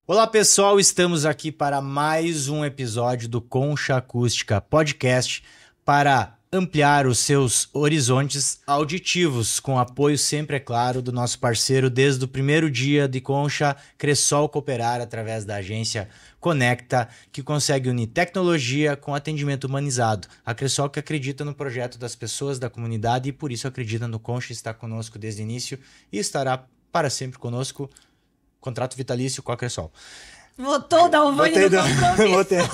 Olá pessoal, estamos aqui para mais um episódio do Concha Acústica Podcast para ampliar os seus horizontes auditivos, com apoio sempre, é claro, do nosso parceiro desde o primeiro dia de Concha, Cressol Cooperar, através da agência Conecta, que consegue unir tecnologia com atendimento humanizado. A Cressol que acredita no projeto das pessoas da comunidade e por isso acredita no Concha, está conosco desde o início e estará para sempre conosco. Contrato vitalício com a Cressol. Votou da Alvane no compromisso.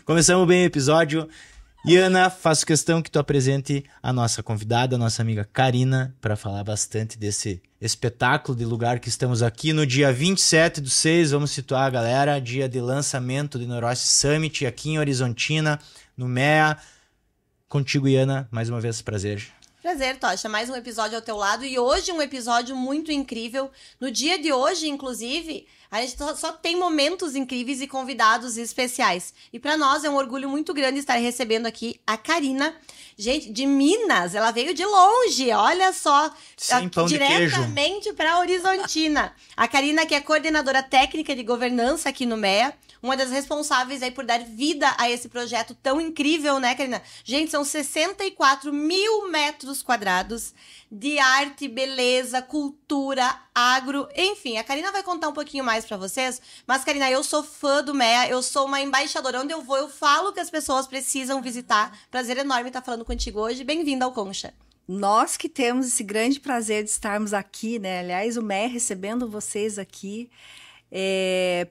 Começamos bem o episódio. Ana, faço questão que tu apresente a nossa convidada, a nossa amiga Karina, para falar bastante desse espetáculo de lugar que estamos aqui no dia 27/6. Vamos situar a galera, dia de lançamento do Noroeste Summit aqui em Horizontina, no MEA. Contigo, Ana, mais uma vez, prazer. Prazer, Tocha. Mais um episódio ao teu lado e hoje um episódio muito incrível. No dia de hoje, inclusive, a gente só tem momentos incríveis e convidados especiais. E para nós é um orgulho muito grande estar recebendo aqui a Karina, gente, de Minas. Ela veio de longe, olha só, sem pão de queijo, diretamente para Horizontina. A Karina, que é coordenadora técnica de governança aqui no MEA, uma das responsáveis aí por dar vida a esse projeto tão incrível, né, Karina? Gente, são 64 mil metros quadrados de arte, beleza, cultura, agro, enfim. A Karina vai contar um pouquinho mais pra vocês, mas, Karina, eu sou fã do MEA, eu sou uma embaixadora. Onde eu vou, eu falo que as pessoas precisam visitar. Prazer enorme estar falando contigo hoje. Bem-vinda ao Concha. Nós que temos esse grande prazer de estarmos aqui, né? Aliás, o MEA recebendo vocês aqui.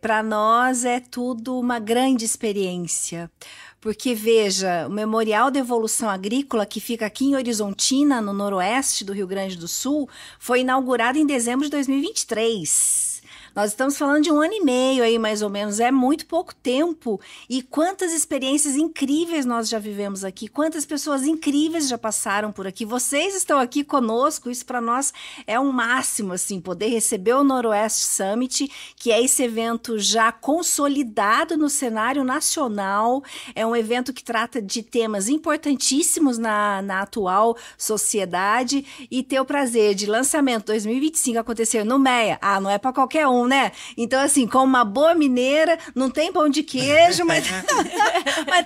Para nós é tudo uma grande experiência, porque veja, o Memorial de Evolução Agrícola, que fica aqui em Horizontina, no noroeste do Rio Grande do Sul, foi inaugurado em dezembro de 2023. Nós estamos falando de 1 ano e meio aí, mais ou menos, é muito pouco tempo. E quantas experiências incríveis nós já vivemos aqui, quantas pessoas incríveis já passaram por aqui. Vocês estão aqui conosco, isso para nós é um máximo, assim, poder receber o Noroeste Summit, que é esse evento já consolidado no cenário nacional. É um evento que trata de temas importantíssimos na atual sociedade, e ter o prazer de lançamento 2025 acontecer no MEA. Não é para qualquer um, né? Então, assim, como uma boa mineira, não tem pão de queijo, mas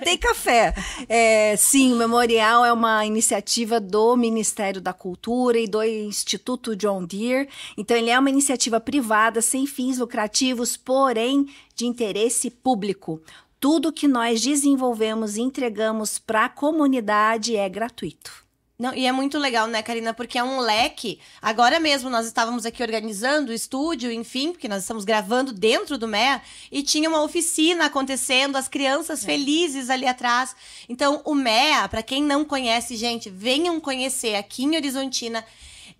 tem café. Sim, o Memorial é uma iniciativa do Ministério da Cultura e do Instituto John Deere. Então, ele é uma iniciativa privada, sem fins lucrativos, porém de interesse público. Tudo que nós desenvolvemos e entregamos para a comunidade é gratuito. Não, e é muito legal, né, Karina? Porque é um leque. Agora mesmo nós estávamos aqui organizando o estúdio, enfim, porque nós estamos gravando dentro do MEA, e tinha uma oficina acontecendo, as crianças felizes ali atrás. Então, o MEA, para quem não conhece, gente, venham conhecer aqui em Horizontina.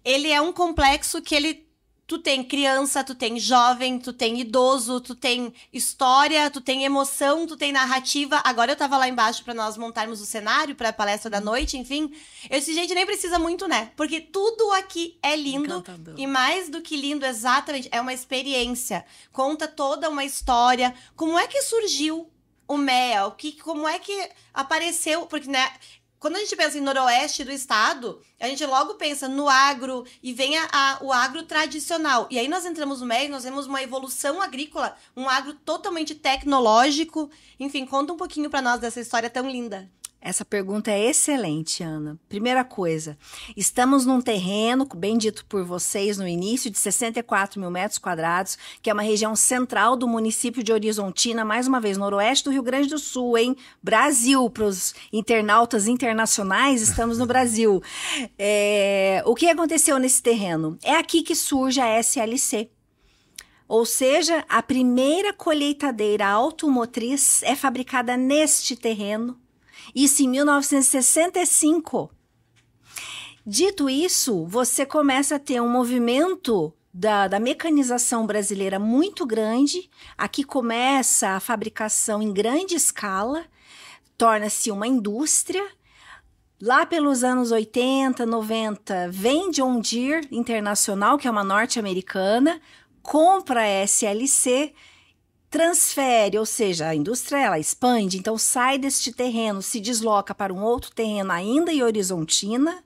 Ele é um complexo que tu tem criança, tu tem jovem, tu tem idoso, tu tem história, tu tem emoção, tu tem narrativa. Agora eu tava lá embaixo pra nós montarmos o cenário pra palestra da noite, enfim. Eu disse, gente, nem precisa muito, né? Porque tudo aqui é lindo. Encantador. E mais do que lindo, exatamente, é uma experiência. Conta toda uma história. Como é que surgiu o MEA? Como é que apareceu? Porque, né, quando a gente pensa em noroeste do estado, a gente logo pensa no agro e vem o agro tradicional. E aí nós entramos no MEA e nós vemos uma evolução agrícola, um agro totalmente tecnológico. Enfim, conta um pouquinho para nós dessa história tão linda. Essa pergunta é excelente, Ana. Primeira coisa, estamos num terreno, bem dito por vocês no início, de 64 mil metros quadrados, que é uma região central do município de Horizontina, mais uma vez, noroeste do Rio Grande do Sul, hein? Brasil, para os internautas internacionais, estamos no Brasil. O que aconteceu nesse terreno? É aqui que surge a SLC. Ou seja, a primeira colheitadeira automotriz é fabricada neste terreno. Isso em 1965. Dito isso, você começa a ter um movimento da mecanização brasileira muito grande. Aqui começa a fabricação em grande escala, torna-se uma indústria. Lá pelos anos 80, 90, vem John Deere Internacional, que é uma norte-americana, compra a SLC, transfere, ou seja, a indústria ela expande, então sai deste terreno, se desloca para um outro terreno ainda em Horizontina,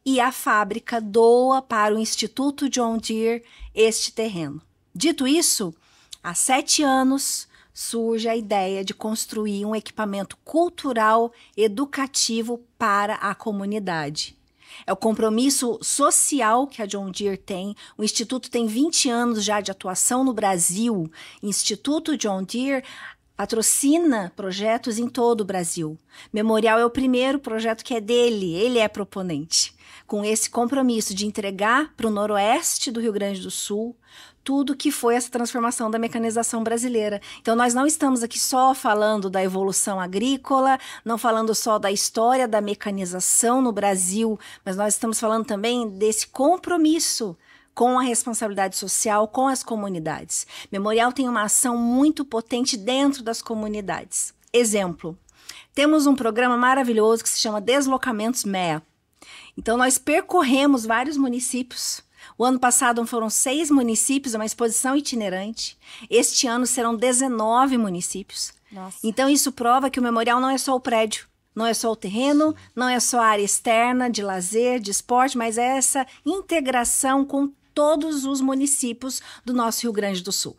e a fábrica doa para o Instituto John Deere este terreno. Dito isso, há 7 anos surge a ideia de construir um equipamento cultural educativo para a comunidade. É o compromisso social que a John Deere tem. O Instituto tem 20 anos já de atuação no Brasil. Instituto John Deere patrocina projetos em todo o Brasil. Memorial é o primeiro projeto que é dele, ele é proponente. Com esse compromisso de entregar para o noroeste do Rio Grande do Sul tudo que foi essa transformação da mecanização brasileira. Então, nós não estamos aqui só falando da evolução agrícola, não falando só da história da mecanização no Brasil, mas nós estamos falando também desse compromisso com a responsabilidade social, com as comunidades. Memorial tem uma ação muito potente dentro das comunidades. Exemplo, temos um programa maravilhoso que se chama Deslocamentos MEA. Então, nós percorremos vários municípios. O ano passado foram 6 municípios, uma exposição itinerante. Este ano serão 19 municípios. Nossa. Então, isso prova que o memorial não é só o prédio, não é só o terreno, não é só a área externa de lazer, de esporte, mas é essa integração com todos os municípios do nosso Rio Grande do Sul.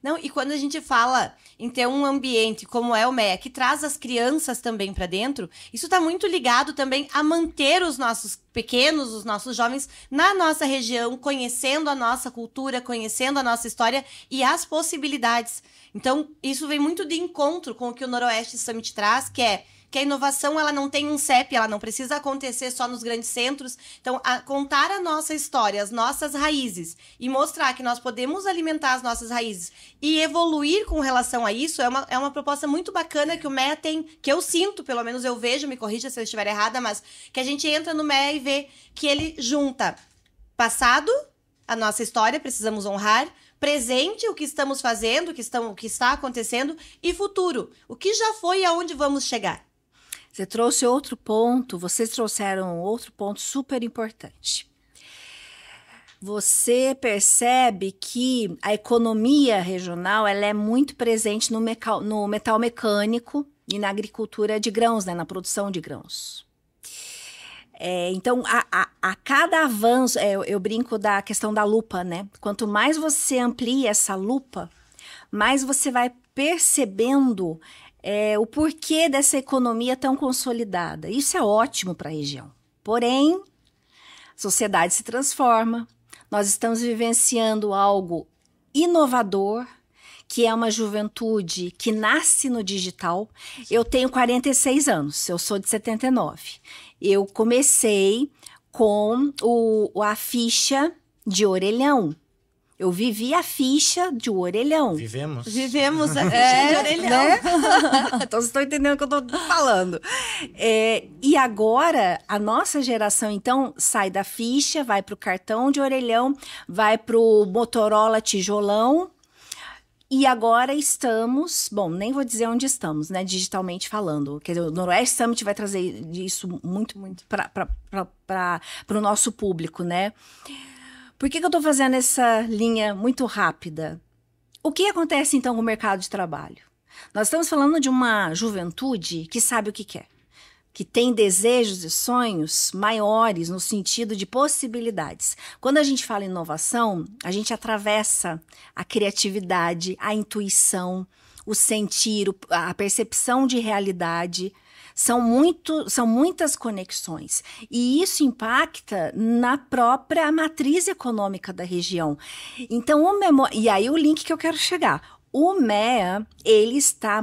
Não, e quando a gente fala em ter um ambiente como é o MEA, que traz as crianças também para dentro, isso está muito ligado também a manter os nossos pequenos, os nossos jovens na nossa região, conhecendo a nossa cultura, conhecendo a nossa história e as possibilidades. Então, isso vem muito de encontro com o que o Noroeste Summit traz, que é que a inovação ela não tem um CEP, ela não precisa acontecer só nos grandes centros. Então, contar a nossa história, as nossas raízes e mostrar que nós podemos alimentar as nossas raízes e evoluir com relação a isso é uma proposta muito bacana que o MEA tem, que eu sinto, pelo menos eu vejo, me corrija se eu estiver errada, mas que a gente entra no MEA e vê que ele junta passado, a nossa história, precisamos honrar, presente, o que estamos fazendo, o que está acontecendo, e futuro, o que já foi e aonde vamos chegar. Você trouxe outro ponto, vocês trouxeram outro ponto super importante. Você percebe que a economia regional ela é muito presente no metal mecânico e na agricultura de grãos, né, na produção de grãos. Então, a cada avanço, eu brinco da questão da lupa, né? Quanto mais você amplia essa lupa, mais você vai percebendo o porquê dessa economia tão consolidada. Isso é ótimo para a região. Porém, a sociedade se transforma. Nós estamos vivenciando algo inovador, que é uma juventude que nasce no digital. Eu tenho 46 anos, eu sou de 79. Eu comecei com a ficha de orelhão. Eu vivi a ficha de orelhão. Vivemos a ficha de orelhão. Né? Então, vocês estão entendendo o que eu estou falando. E agora, a nossa geração, então, sai da ficha, vai para o cartão de orelhão, vai para o Motorola tijolão. E agora estamos... Bom, nem vou dizer onde estamos, né? Digitalmente falando. Quer dizer, o Noroeste Summit vai trazer isso muito para o nosso público, né? Por que eu estou fazendo essa linha muito rápida? O que acontece, então, com o mercado de trabalho? Nós estamos falando de uma juventude que sabe o que quer, que tem desejos e sonhos maiores no sentido de possibilidades. Quando a gente fala em inovação, a gente atravessa a criatividade, a intuição, o sentir, a percepção de realidade. São muitas conexões. E isso impacta na própria matriz econômica da região. Então, e aí o link que eu quero chegar. O MEA, ele está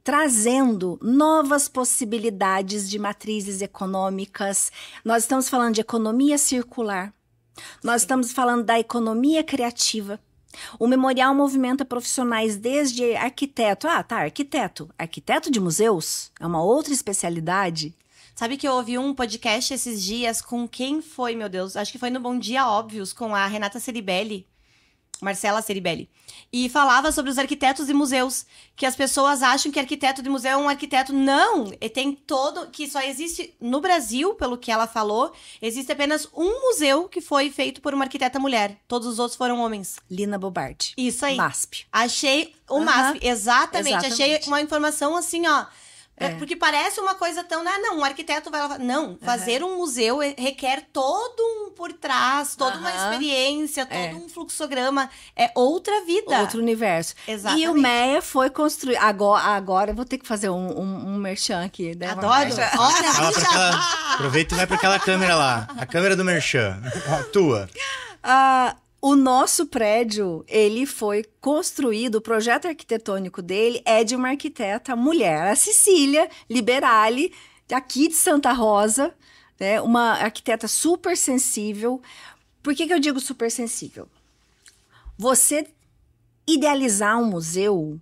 trazendo novas possibilidades de matrizes econômicas. Nós estamos falando de economia circular. Nós estamos falando da economia criativa. O Memorial movimenta profissionais desde arquiteto. Arquiteto de museus é uma outra especialidade. Sabe que eu ouvi um podcast esses dias com quem foi, meu Deus? Acho que foi no Bom Dia Óbvios, com a Renata Ceribelli. Marcela Ceribelli, e falava sobre os arquitetos de museus, que as pessoas acham que arquiteto de museu é um arquiteto. Não, tem que só existe no Brasil, pelo que ela falou, existe apenas um museu que foi feito por uma arquiteta mulher, todos os outros foram homens. Lina Bobardi. Isso aí. MASP. Achei o MASP, exatamente, achei uma informação assim, ó, Porque parece uma coisa tão... Não, um arquiteto vai lá... Não, fazer um museu requer todo um por trás, toda uma experiência, todo um fluxograma. É outra vida. Outro universo. Exatamente. E o MEA foi construído... Agora eu vou ter que fazer um merchan aqui. Né? Adoro. Olha, Aproveita e vai para aquela câmera lá. A câmera do merchan. A tua. O nosso prédio, ele foi construído, o projeto arquitetônico dele é de uma arquiteta mulher, a Cecília Liberali, aqui de Santa Rosa, né? Uma arquiteta super sensível. Por que eu digo super sensível? Você idealizar um museu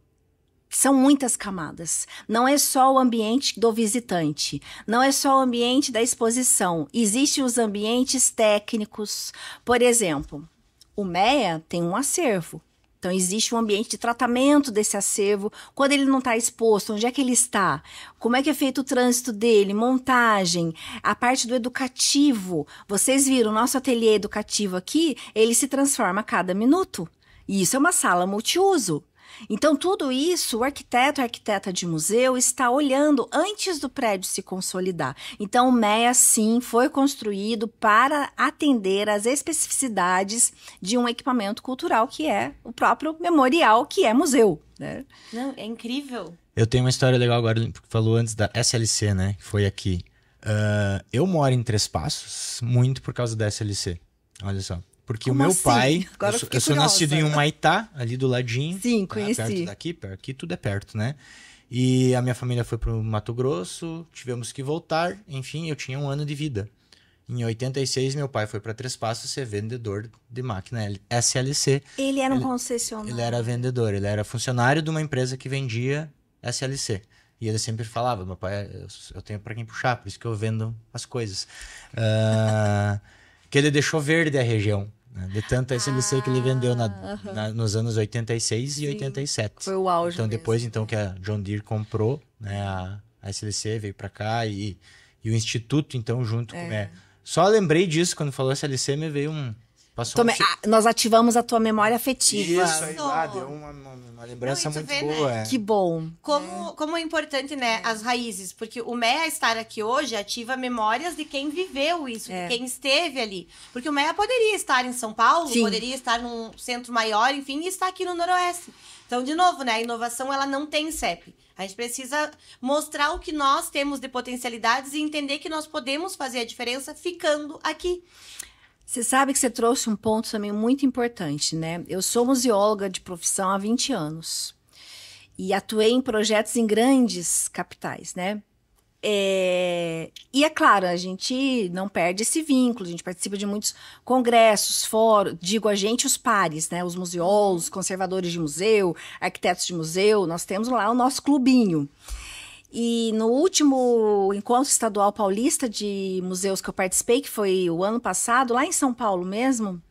são muitas camadas. Não é só o ambiente do visitante, não é só o ambiente da exposição. Existem os ambientes técnicos. Por exemplo, o MEA tem um acervo. Então, existe um ambiente de tratamento desse acervo. Quando ele não está exposto, onde é que ele está? Como é que é feito o trânsito dele? Montagem, a parte do educativo. Vocês viram, o nosso ateliê educativo aqui, ele se transforma a cada minuto. E isso é uma sala multiuso. Então, tudo isso, o arquiteto, a arquiteta de museu está olhando antes do prédio se consolidar. Então, o MEA, sim, foi construído para atender às especificidades de um equipamento cultural, que é o próprio memorial, que é museu, né? Não, é incrível. Eu tenho uma história legal agora, porque falou antes da SLC, né? Que foi aqui. Eu moro em Três Passos, muito por causa da SLC. Olha só. Porque Como o meu assim? pai, Agora eu sou nascido em Humaitá, ali do ladinho. Sim, conheci. Perto daqui tudo é perto, né? E a minha família foi pro Mato Grosso, tivemos que voltar, enfim, eu tinha 1 ano de vida. Em 86, meu pai foi para Três Passos ser vendedor de máquina SLC. Ele era um concessionário. Ele era vendedor, ele era funcionário de uma empresa que vendia SLC. E ele sempre falava, meu pai, eu tenho para quem puxar, por isso que eu vendo as coisas. Que ele deixou verde a região. De tanta SLC que ele vendeu nos anos 86 e 87. Foi o auge Então, mesmo. depois então, que a John Deere comprou, né, a SLC, veio para cá e o Instituto, então, junto com... Só lembrei disso, quando falou SLC, me veio um... Nós ativamos a tua memória afetiva. Isso aí, deu uma lembrança muito vê, boa. né? Que bom. Como é importante, né, as raízes. Porque o MEA estar aqui hoje ativa memórias de quem viveu isso, de quem esteve ali. Porque o MEA poderia estar em São Paulo, Sim. poderia estar num centro maior, enfim, e está aqui no Noroeste. Então, de novo, né, a inovação, ela não tem CEP. A gente precisa mostrar o que nós temos de potencialidades e entender que nós podemos fazer a diferença ficando aqui. Você sabe que você trouxe um ponto também muito importante, né? Eu sou museóloga de profissão há 20 anos e atuei em projetos em grandes capitais, né? E é claro, a gente não perde esse vínculo, a gente participa de muitos congressos, fóruns, digo a gente, os pares, né? Os museólogos, conservadores de museu, arquitetos de museu, nós temos lá o nosso clubinho. E no último encontro estadual paulista de museus que eu participei, que foi o ano passado, lá em São Paulo mesmo,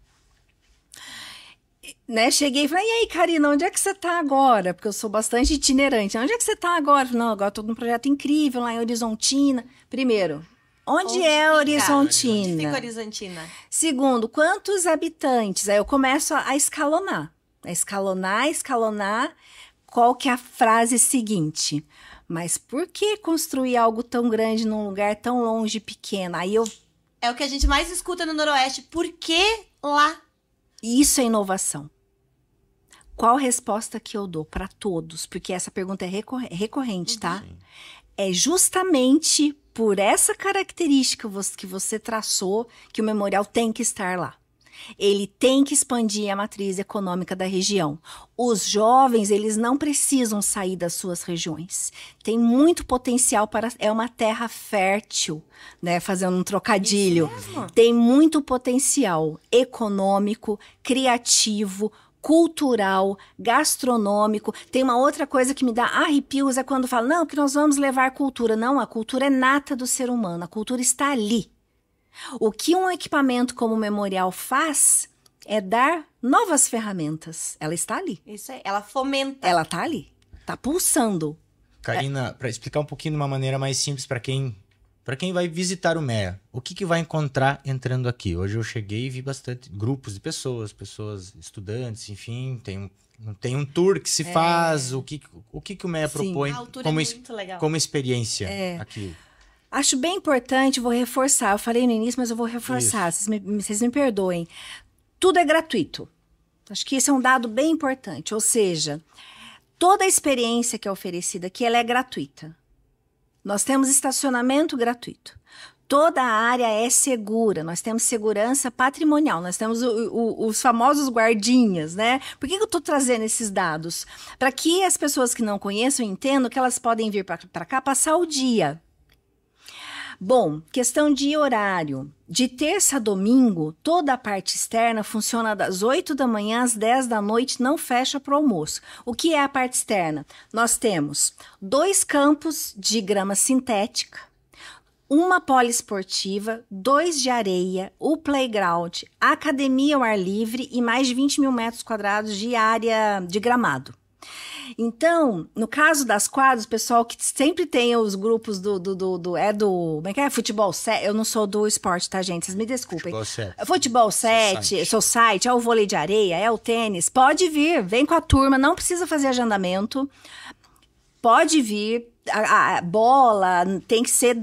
né, cheguei e falei, e aí, Karina, onde é que você tá agora? Porque eu sou bastante itinerante. Onde é que você tá agora? Não, agora estou num projeto incrível lá em Horizontina. Primeiro, onde é Horizontina? Onde fica Horizontina? Segundo, quantos habitantes? Aí eu começo a escalonar. Escalonar. Qual que é a frase seguinte? Mas por que construir algo tão grande num lugar tão longe e pequeno? Aí É o que a gente mais escuta no Noroeste. Por que lá? Isso é inovação. Qual a resposta que eu dou para todos? Porque essa pergunta é recorrente, tá? Sim. É justamente por essa característica que você traçou que o memorial tem que estar lá. Ele tem que expandir a matriz econômica da região. Os jovens, eles não precisam sair das suas regiões. Tem muito potencial é uma terra fértil, né? Fazendo um trocadilho. Tem muito potencial econômico, criativo, cultural, gastronômico. Tem uma outra coisa que me dá arrepios, é quando fala, não, que nós vamos levar cultura. Não, a cultura é nata do ser humano, a cultura está ali. O que um equipamento como o memorial faz é dar novas ferramentas. Ela está ali. Isso aí, ela fomenta. Ela está ali. Está pulsando. Karina, para explicar um pouquinho de uma maneira mais simples para quem vai visitar o MEA, o que vai encontrar entrando aqui? Hoje eu cheguei e vi bastante grupos de pessoas, estudantes, enfim, tem Não tem um tour que se faz, o que o MEA Sim. propõe A altura como, é muito legal. como experiência aqui. Acho bem importante, vou reforçar. Eu falei no início, mas eu vou reforçar. Vocês me perdoem. Tudo é gratuito. Acho que esse é um dado bem importante. Ou seja, toda a experiência que é oferecida aqui, ela é gratuita. Nós temos estacionamento gratuito. Toda a área é segura, nós temos segurança patrimonial, nós temos os famosos guardinhas, né? Por que eu estou trazendo esses dados? Para que as pessoas que não conheçam entendam que elas podem vir para cá passar o dia. Bom, questão de horário. De terça a domingo, toda a parte externa funciona das 8 da manhã às 10 da noite, não fecha para o almoço. O que é a parte externa? Nós temos 2 campos de grama sintética, uma poliesportiva, 2 de areia, o playground, a academia ao ar livre e mais de 20 mil metros quadrados de área de gramado. Então, no caso das quadras, o pessoal que sempre tem os grupos como é que é? Futebol 7, eu não sou do esporte, tá, gente? Vocês me desculpem. Futebol 7, society, é o vôlei de areia, é o tênis. Pode vir, vem com a turma, não precisa fazer agendamento. Pode vir, a bola tem que ser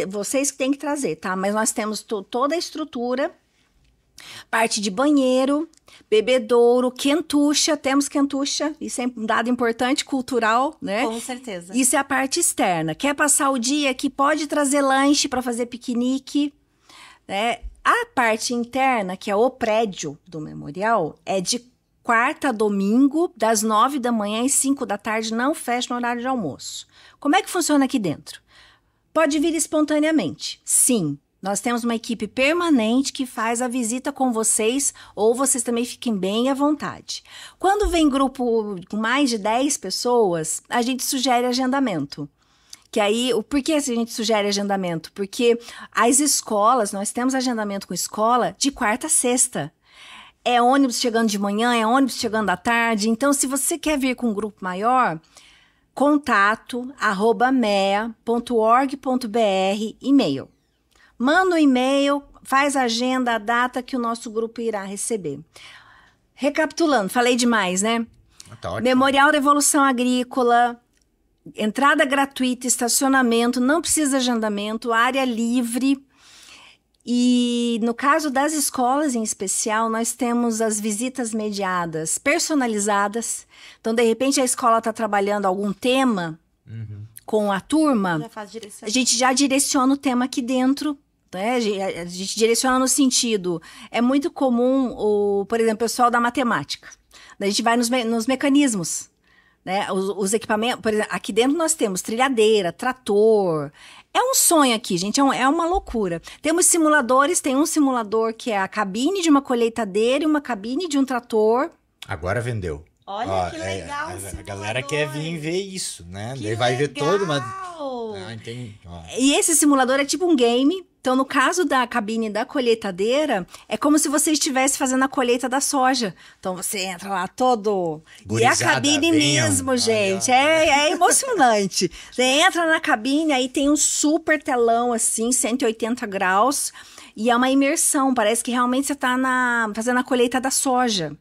vocês que tem que trazer, tá? Mas nós temos toda a estrutura, parte de banheiro, bebedouro, quentucha, temos quentucha, isso é um dado importante, cultural, né? Com certeza. Isso é a parte externa. Quer passar o dia aqui, pode trazer lanche para fazer piquenique, né? A parte interna, que é o prédio do memorial, é de quarta a domingo, das 9 da manhã às 5 da tarde, não fecha no horário de almoço. Como é que funciona aqui dentro? Pode vir espontaneamente, sim. Nós temos uma equipe permanente que faz a visita com vocês, ou vocês também fiquem bem à vontade. Quando vem grupo com mais de 10 pessoas, a gente sugere agendamento. Que aí, por que a gente sugere agendamento? Porque as escolas, nós temos agendamento com escola de quarta a sexta. É ônibus chegando de manhã, é ônibus chegando à tarde. Então, se você quer vir com um grupo maior, contato@mea.org.br, e-mail. Manda um e-mail, faz a agenda, a data que o nosso grupo irá receber. Recapitulando, falei demais, né? Tá ótimo. Memorial da Evolução Agrícola, entrada gratuita, estacionamento, não precisa de agendamento, área livre. E no caso das escolas em especial, nós temos as visitas mediadas personalizadas. Então, de repente, a escola está trabalhando algum tema com a turma, Já faz direção. a gente já direciona o tema aqui dentro. Né? A gente direciona no sentido, é muito comum, por exemplo, o pessoal da matemática. A gente vai nos mecanismos, né? Os equipamentos, por exemplo, aqui dentro nós temos trilhadeira, trator. É um sonho aqui, gente, é uma loucura. Temos simuladores, tem um simulador que é a cabine de uma colheitadeira e uma cabine de um trator. Agora vendeu. Olha que legal. A galera quer vir ver isso, né? Que Daí vai ver todo, mas... legal. entendi. E esse simulador é tipo um game. Então, no caso da cabine da colheitadeira, é como se você estivesse fazendo a colheita da soja. Então, você entra lá todo... Gurizada, e a cabine venham. mesmo, gente. É emocionante. Você entra na cabine, aí tem um super telão, assim, 180 graus. E é uma imersão. Parece que realmente você está fazendo a colheita da soja.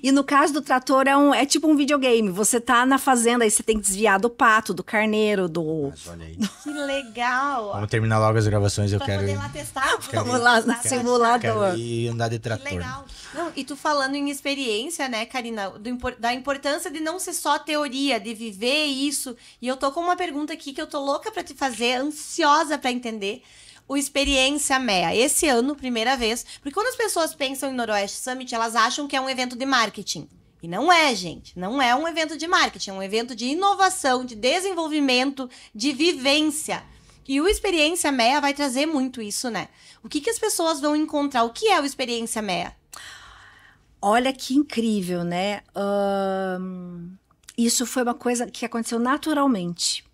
E no caso do trator, é tipo um videogame. Você tá na fazenda, aí você tem que desviar do pato, do carneiro, Mas olha aí. Que legal. Vamos terminar logo as gravações, eu Pra quero poder ir. lá testar. Vamos lá no simulador. Quero ir andar de Que trator. legal. Não, e tu falando em experiência, né, Karina, da importância de não ser só teoria, de viver isso. E eu tô com uma pergunta aqui que eu tô louca pra te fazer, ansiosa pra entender. O Experiência MEA. Esse ano, primeira vez. Porque quando as pessoas pensam em Noroeste Summit, elas acham que é um evento de marketing. E não é, gente. Não é um evento de marketing. É um evento de inovação, de desenvolvimento, de vivência. E o Experiência MEA vai trazer muito isso, né? O que as pessoas vão encontrar? O que é o Experiência MEA? Olha que incrível, né? Isso foi uma coisa que aconteceu naturalmente.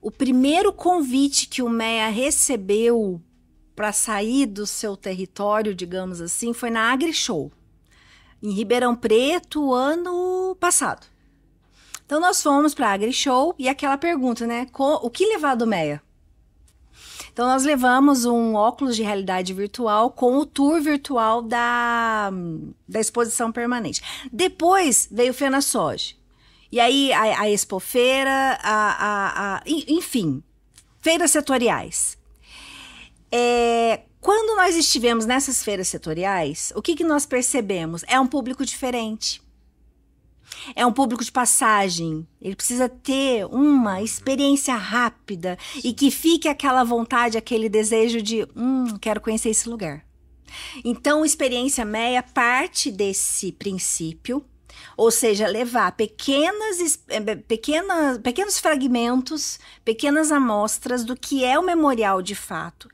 O primeiro convite que o MEA recebeu para sair do seu território, digamos assim, foi na AgriShow, em Ribeirão Preto, ano passado. Então, nós fomos para a AgriShow e aquela pergunta, né? O que levar do MEA? Então, nós levamos um óculos de realidade virtual com o tour virtual da exposição permanente. Depois veio o FenaSoja. E aí, a Expofeira, enfim, feiras setoriais. Quando nós estivemos nessas feiras setoriais, o que nós percebemos? É um público diferente. É um público de passagem. Ele precisa ter uma experiência rápida e que fique aquela vontade, aquele desejo de, quero conhecer esse lugar. Então, Experiência MEA parte desse princípio, ou seja, levar pequenos fragmentos, pequenas amostras do que é o memorial de fato,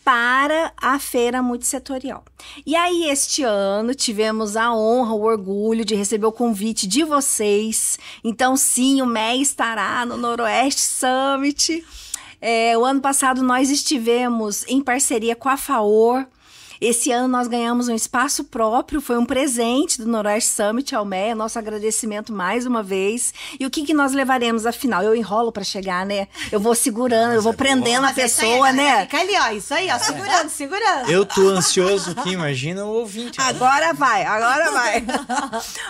para a feira multissetorial. E aí, este ano, tivemos a honra, o orgulho de receber o convite de vocês. Então, sim, o MEA estará no Noroeste Summit. O ano passado, nós estivemos em parceria com a FAOR. Esse ano nós ganhamos um espaço próprio, foi um presente do Noroeste Summit ao MEA, nosso agradecimento mais uma vez. E o que nós levaremos afinal? Eu enrolo para chegar, né? Eu vou segurando, eu vou prendendo a pessoa, né? Fica ali, ó, isso aí, ó, segurando. Eu tô ansioso aqui, imagina o ouvinte. Agora vai.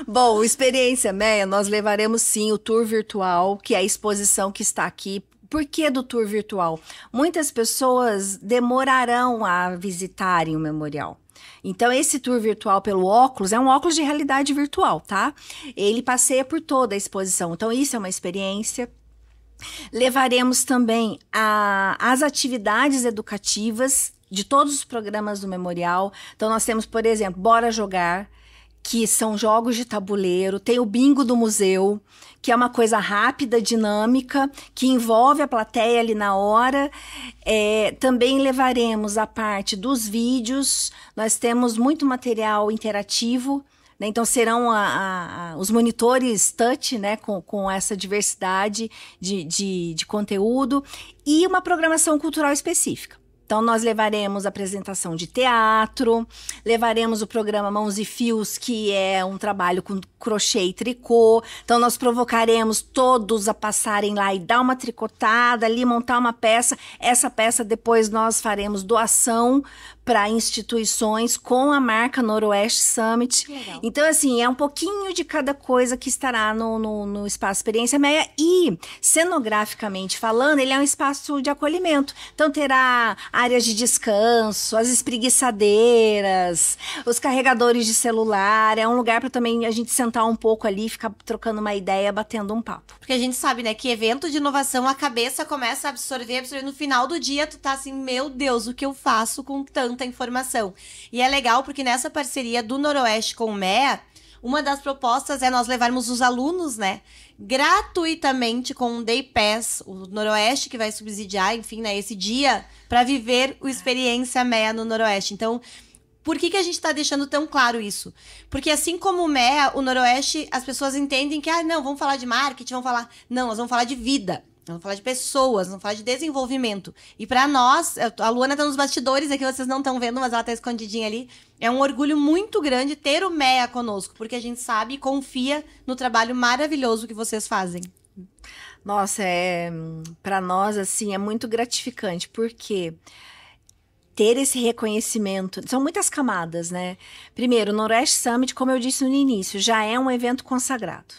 Bom, Experiência MEA, nós levaremos sim o tour virtual, que é a exposição que está aqui. Por que do tour virtual? Muitas pessoas demorarão a visitarem o memorial. Então, esse tour virtual pelo óculos é um óculos de realidade virtual, tá? Ele passeia por toda a exposição. Então, isso é uma experiência. Levaremos também as atividades educativas de todos os programas do memorial. Então, nós temos, por exemplo, Bora Jogar, que são jogos de tabuleiro, tem o bingo do museu, que é uma coisa rápida, dinâmica, que envolve a plateia ali na hora. Também levaremos a parte dos vídeos, nós temos muito material interativo, né? Então serão os monitores touch, né? com essa diversidade de conteúdo, e uma programação cultural específica. Então, nós levaremos apresentação de teatro, levaremos o programa Mãos e Fios, que é um trabalho com crochê e tricô. Então, nós provocaremos todos a passarem lá e dar uma tricotada ali, montar uma peça. Essa peça, depois, nós faremos doação para instituições com a marca Noroeste Summit. Então, assim, é um pouquinho de cada coisa que estará no Espaço Experiência MEA. E, cenograficamente falando, ele é um espaço de acolhimento. Então, terá áreas de descanso, as espreguiçadeiras, os carregadores de celular. É um lugar para também a gente sentar um pouco ali, ficar trocando uma ideia, batendo um papo. Porque a gente sabe, né, que evento de inovação, a cabeça começa a absorver. No final do dia, tu tá assim, meu Deus, o que eu faço com tanta informação? E é legal porque nessa parceria do Noroeste com o MEA, uma das propostas é nós levarmos os alunos, né, gratuitamente com um Day Pass, o Noroeste que vai subsidiar, enfim, né, esse dia para viver o Experiência MEA no Noroeste. Então, por que a gente está deixando tão claro isso? Porque assim como o MEA, o Noroeste, as pessoas entendem que, não, vamos falar de marketing, Não, nós vamos falar de vida. Vamos falar de pessoas, vamos falar de desenvolvimento. E para nós, a Luana tá nos bastidores aqui, vocês não estão vendo, mas ela tá escondidinha ali. É um orgulho muito grande ter o MEA conosco, porque a gente sabe e confia no trabalho maravilhoso que vocês fazem. Nossa, para nós, assim, é muito gratificante, porque ter esse reconhecimento, são muitas camadas, né? Primeiro, o Noroeste Summit, como eu disse no início, já é um evento consagrado.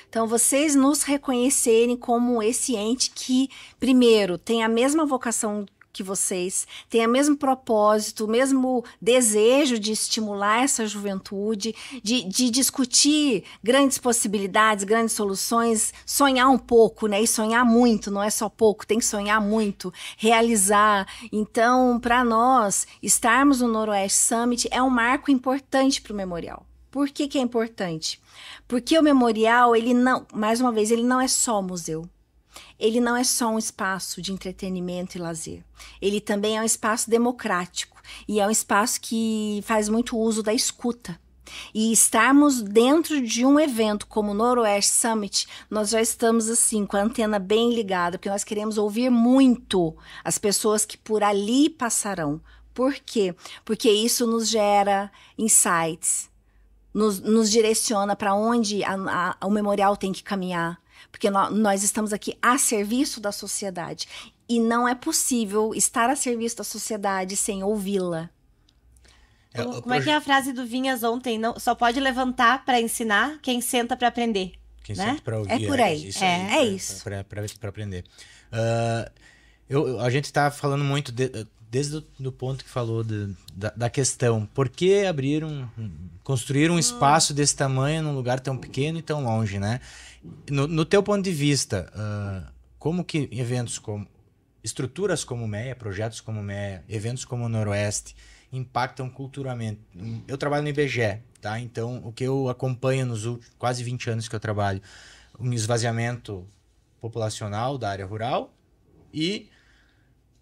Então, vocês nos reconhecerem como esse ente que, primeiro, tem a mesma vocação que vocês, tem o mesmo propósito, o mesmo desejo de estimular essa juventude, de discutir grandes possibilidades, grandes soluções, sonhar um pouco, né? E sonhar muito, não é só pouco, tem que sonhar muito, realizar. Então, para nós, estarmos no Noroeste Summit é um marco importante para o memorial. Por que é importante? Porque o memorial, ele não, mais uma vez, ele não é só museu. Ele não é só um espaço de entretenimento e lazer. Ele também é um espaço democrático e é um espaço que faz muito uso da escuta. E estarmos dentro de um evento como o Noroeste Summit, nós já estamos assim, com a antena bem ligada, porque nós queremos ouvir muito as pessoas que por ali passarão. Por quê? Porque isso nos gera insights, nos direciona para onde o memorial tem que caminhar, porque nós estamos aqui a serviço da sociedade. e não é possível estar a serviço da sociedade sem ouvi-la. Como é que é a frase do Vinhas ontem? Não, só pode levantar para ensinar quem senta para aprender. Quem né? sente pra ouvir. É por aí. É isso. Pra aprender. A gente tá falando muito, desde o ponto que falou da questão. Por que construir um espaço desse tamanho num lugar tão pequeno e tão longe, né? No teu ponto de vista, como que eventos como... estruturas como o MEA, projetos como o MEA, eventos como o Noroeste impactam culturalmente? Eu trabalho no IBGE, tá? Então, o que eu acompanho nos últimos quase 20 anos que eu trabalho, um esvaziamento populacional da área rural e,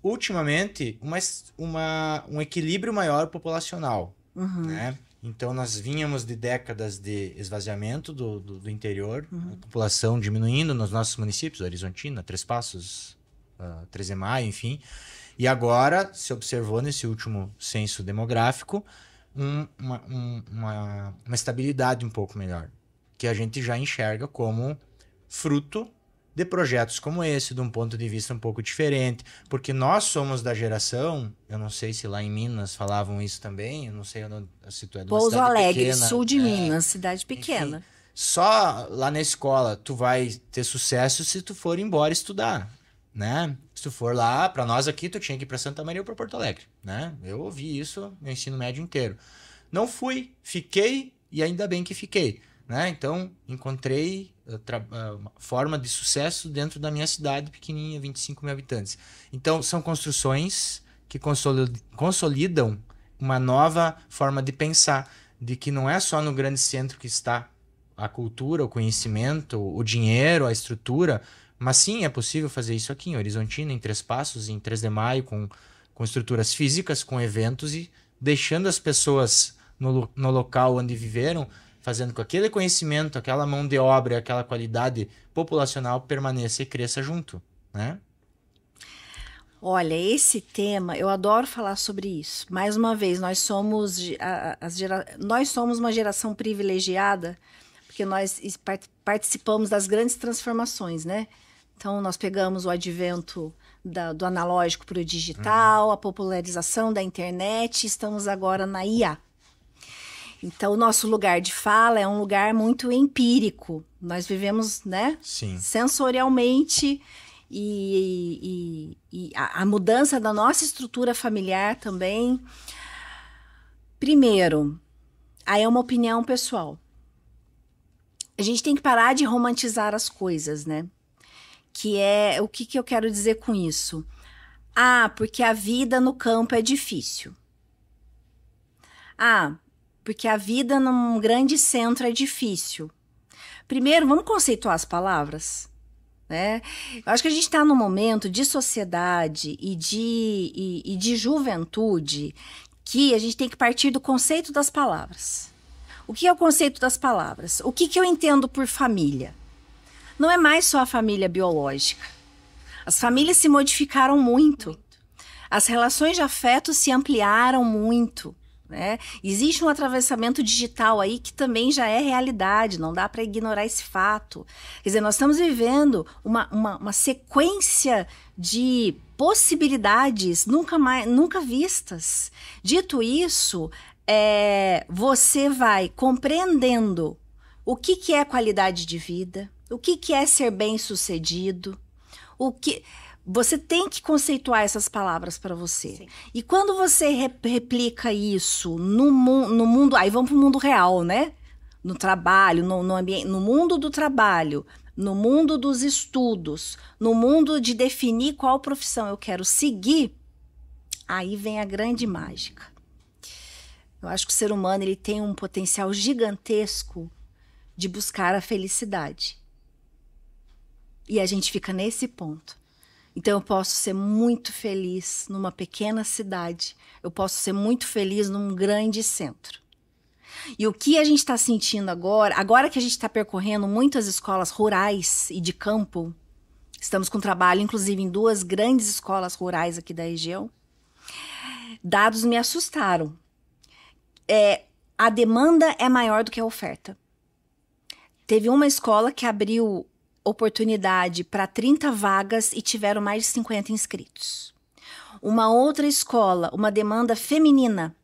ultimamente, um equilíbrio maior populacional, né? Então, nós vínhamos de décadas de esvaziamento do interior, a população diminuindo nos nossos municípios, Horizontina, Três Passos, 13 de Maio, enfim. E agora se observou nesse último censo demográfico uma estabilidade um pouco melhor, que a gente já enxerga como fruto de projetos como esse, de um ponto de vista um pouco diferente, porque nós somos da geração, eu não sei se lá em Minas falavam isso também, eu não sei se tu é de uma Pouso cidade Alegre, pequena, sul de Minas, cidade pequena. Enfim, só lá na escola tu vai ter sucesso se tu for embora estudar, né? Se tu for lá, para nós aqui, tu tinha que ir para Santa Maria ou para Porto Alegre, né? Eu ouvi isso no ensino médio inteiro. Não fui, fiquei e ainda bem que fiquei, né? Então, encontrei uma forma de sucesso dentro da minha cidade pequenininha, 25 mil habitantes. Então, são construções que consolidam uma nova forma de pensar, de que não é só no grande centro que está a cultura, o conhecimento, o dinheiro, a estrutura, mas sim, é possível fazer isso aqui em Horizontina, em Três Passos, em 3 de Maio, com estruturas físicas, com eventos e deixando as pessoas no local onde viveram, fazendo com que aquele conhecimento, aquela mão de obra, aquela qualidade populacional permaneça e cresça junto, né? Olha, esse tema, eu adoro falar sobre isso. Mais uma vez, nós somos uma geração privilegiada, porque nós participamos das grandes transformações, né? Então, nós pegamos o advento do analógico para o digital, a popularização da internet, estamos agora na IA. Então, o nosso lugar de fala é um lugar muito empírico. Nós vivemos, né? Sim. Sensorialmente e a mudança da nossa estrutura familiar também. Primeiro, aí é uma opinião pessoal. A gente tem que parar de romantizar as coisas, né? Que é, o que eu quero dizer com isso? Porque a vida no campo é difícil. Porque a vida num grande centro é difícil. Primeiro, vamos conceituar as palavras, né? Eu acho que a gente está num momento de sociedade e de juventude que a gente tem que partir do conceito das palavras. O que é o conceito das palavras? O que eu entendo por família? Não é mais só a família biológica. As famílias se modificaram muito. As relações de afeto se ampliaram muito, né? Existe um atravessamento digital aí que também já é realidade, não dá para ignorar esse fato. Quer dizer, nós estamos vivendo uma sequência de possibilidades nunca vistas. Dito isso, você vai compreendendo o que é qualidade de vida, o que é ser bem-sucedido, você tem que conceituar essas palavras para você. Sim. E quando você replica isso no mundo, aí vamos para o mundo real, né? No trabalho, no ambiente, no mundo do trabalho, no mundo dos estudos, no mundo de definir qual profissão eu quero seguir, aí vem a grande mágica. Eu acho que o ser humano ele tem um potencial gigantesco de buscar a felicidade. E a gente fica nesse ponto. Então, eu posso ser muito feliz numa pequena cidade. Eu posso ser muito feliz num grande centro. E o que a gente está sentindo agora que a gente está percorrendo muitas escolas rurais e de campo, estamos com trabalho, inclusive, em 2 grandes escolas rurais aqui da região, dados me assustaram. A demanda é maior do que a oferta. Teve uma escola que abriu oportunidade para 30 vagas e tiveram mais de 50 inscritos. Uma outra escola, uma demanda feminina.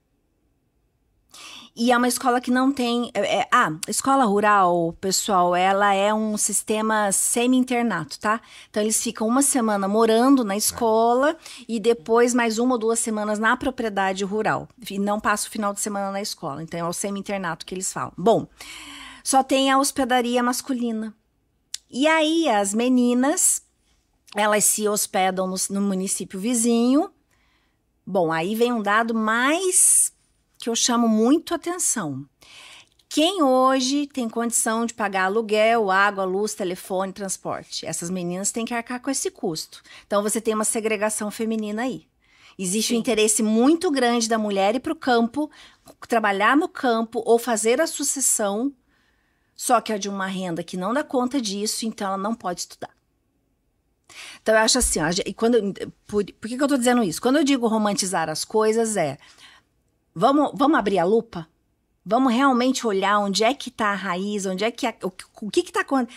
E é uma escola que não tem... escola rural, pessoal, ela é um sistema semi-internato, tá? Então, eles ficam uma semana morando na escola e depois mais 1 ou 2 semanas na propriedade rural. E não passa o final de semana na escola. Então, é o semi-internato que eles falam. Bom, só tem a hospedaria masculina. E aí, as meninas, elas se hospedam no município vizinho. Bom, aí vem um dado mais... que eu chamo muito atenção. Quem hoje tem condição de pagar aluguel, água, luz, telefone, transporte? Essas meninas têm que arcar com esse custo. Então, você tem uma segregação feminina aí. Existe um interesse muito grande da mulher ir para o campo, trabalhar no campo ou fazer a sucessão, só que é de uma renda que não dá conta disso, então ela não pode estudar. Então, eu acho assim, ó, por que eu estou dizendo isso? Quando eu digo romantizar as coisas, vamos abrir a lupa? Vamos realmente olhar onde é que está a raiz, onde é que o que está acontecendo.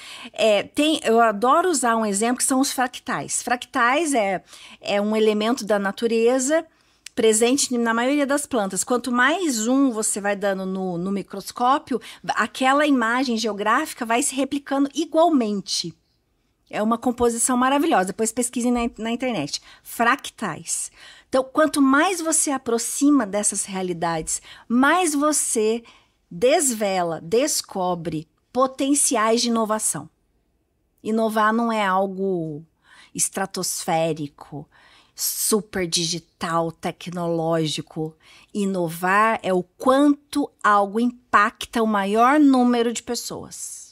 Eu adoro usar um exemplo que são os fractais. Fractais é um elemento da natureza presente na maioria das plantas. Quanto mais você vai dando no microscópio, aquela imagem geográfica vai se replicando igualmente. É uma composição maravilhosa. Depois pesquisem na internet. Fractais. Então, quanto mais você aproxima dessas realidades, mais você descobre potenciais de inovação. Inovar não é algo estratosférico, super digital, tecnológico. Inovar é o quanto algo impacta o maior número de pessoas.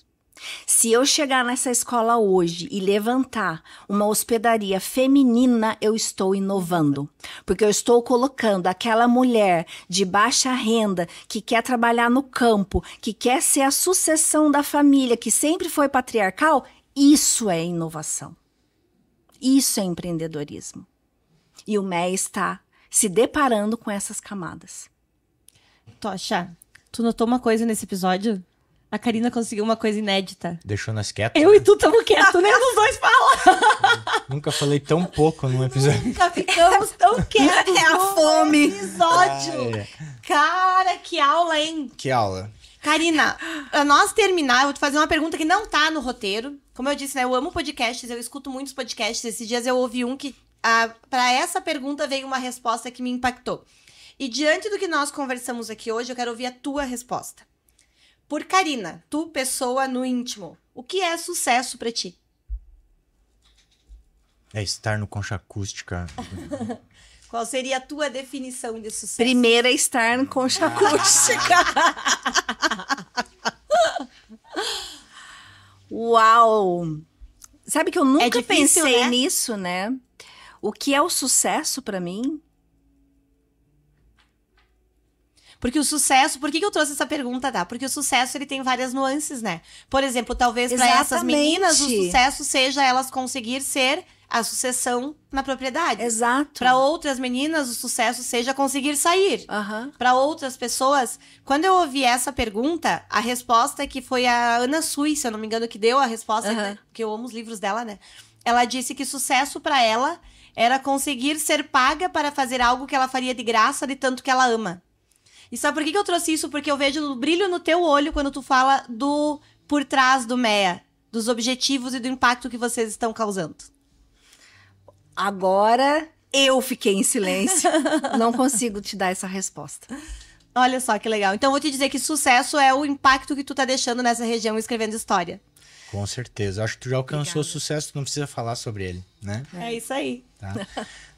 Se eu chegar nessa escola hoje e levantar uma hospedaria feminina, eu estou inovando. Porque eu estou colocando aquela mulher de baixa renda que quer trabalhar no campo, que quer ser a sucessão da família, que sempre foi patriarcal. Isso é inovação. Isso é empreendedorismo. E o MEA está se deparando com essas camadas. Tocha, tu notou uma coisa nesse episódio? A Karina conseguiu uma coisa inédita. Deixou nós quietos. Eu e tu estamos quietos, nem os dois falam. Nunca falei tão pouco num episódio. Nunca ficamos tão quietos. É a fome. Episódio. Cara, que aula, hein? Que aula. Karina, pra nós terminar, eu vou te fazer uma pergunta que não tá no roteiro. Como eu disse, né? Eu amo podcasts, eu escuto muitos podcasts. Esses dias eu ouvi um que, pra essa pergunta, veio uma resposta que me impactou. E diante do que nós conversamos aqui hoje, eu quero ouvir a tua resposta. Por Karina, tu, pessoa no íntimo, o que é sucesso pra ti? É estar no Concha Acústica. Qual seria a tua definição de sucesso? Primeiro é estar no Concha Acústica. Uau! Sabe que eu nunca difícil, pensei né? nisso, né? O que é o sucesso pra mim? Porque o sucesso... Por que eu trouxe essa pergunta, tá? Porque o sucesso, ele tem várias nuances, né? Por exemplo, talvez para essas meninas, o sucesso seja elas conseguir ser a sucessão na propriedade. Exato. Para outras meninas, o sucesso seja conseguir sair. Uhum. Para outras pessoas, quando eu ouvi essa pergunta, a resposta que foi a Ana Sui, se eu não me engano, que deu a resposta, que eu amo os livros dela, né? Ela disse que sucesso para ela era conseguir ser paga para fazer algo que ela faria de graça de tanto que ela ama. E sabe por que eu trouxe isso? Porque eu vejo o brilho no teu olho quando tu fala do por trás do MEA, dos objetivos e do impacto que vocês estão causando. Agora eu fiquei em silêncio. Não consigo te dar essa resposta. Olha só que legal. Então eu vou te dizer que sucesso é o impacto que tu tá deixando nessa região escrevendo história. Com certeza. Acho que tu já alcançou o sucesso, tu não precisa falar sobre ele, né? É isso aí. Tá.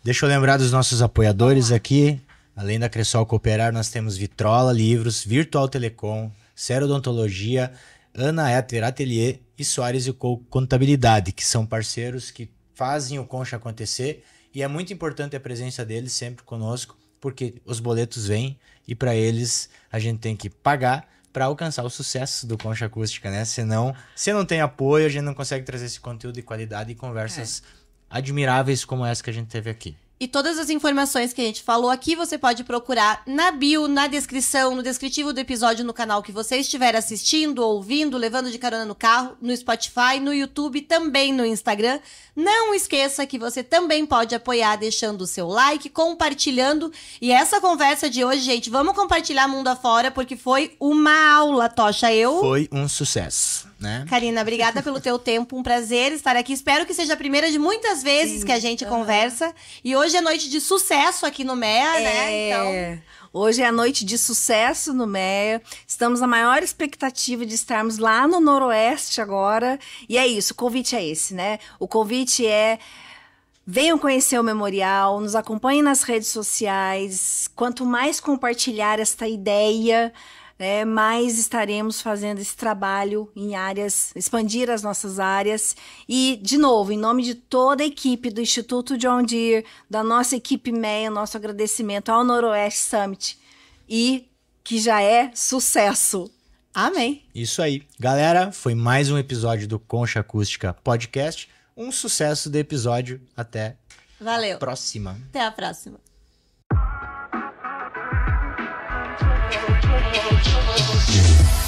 Deixa eu lembrar dos nossos apoiadores aqui. Além da Cressol Cooperar, nós temos Vitrola Livros, Virtual Telecom, Cero Odontologia, Ana Etter Atelier e Soares e Co Contabilidade, que são parceiros que fazem o Concha acontecer. E é muito importante a presença deles sempre conosco, porque os boletos vêm e para eles a gente tem que pagar para alcançar o sucesso do Concha Acústica, né? Senão, se não tem apoio, a gente não consegue trazer esse conteúdo de qualidade e conversas admiráveis como essa que a gente teve aqui. E todas as informações que a gente falou aqui, você pode procurar na bio, na descrição, no descritivo do episódio no canal que você estiver assistindo, ouvindo, levando de carona no carro, no Spotify, no YouTube, também no Instagram. Não esqueça que você também pode apoiar deixando o seu like, compartilhando. E essa conversa de hoje, gente, vamos compartilhar mundo afora, porque foi uma aula, Tocha. Foi um sucesso, né? Karina, obrigada pelo teu tempo, um prazer estar aqui. Espero que seja a primeira de muitas vezes que a gente conversa. E hoje é noite de sucesso aqui no MEA, né? Então... Hoje é a noite de sucesso no MEA. Estamos na maior expectativa de estarmos lá no Noroeste agora. E é isso, o convite é esse, né? O convite é... Venham conhecer o memorial, nos acompanhem nas redes sociais. Quanto mais compartilhar esta ideia... mais estaremos fazendo esse trabalho em áreas, expandir as nossas áreas. E, de novo, em nome de toda a equipe do Instituto John Deere, da nossa equipe MEA, nosso agradecimento ao Noroeste Summit. E que já é sucesso. Amém. Isso aí. Galera, foi mais um episódio do Concha Acústica Podcast. Um sucesso de episódio. Até Valeu. a próxima. Até a próxima. Yeah.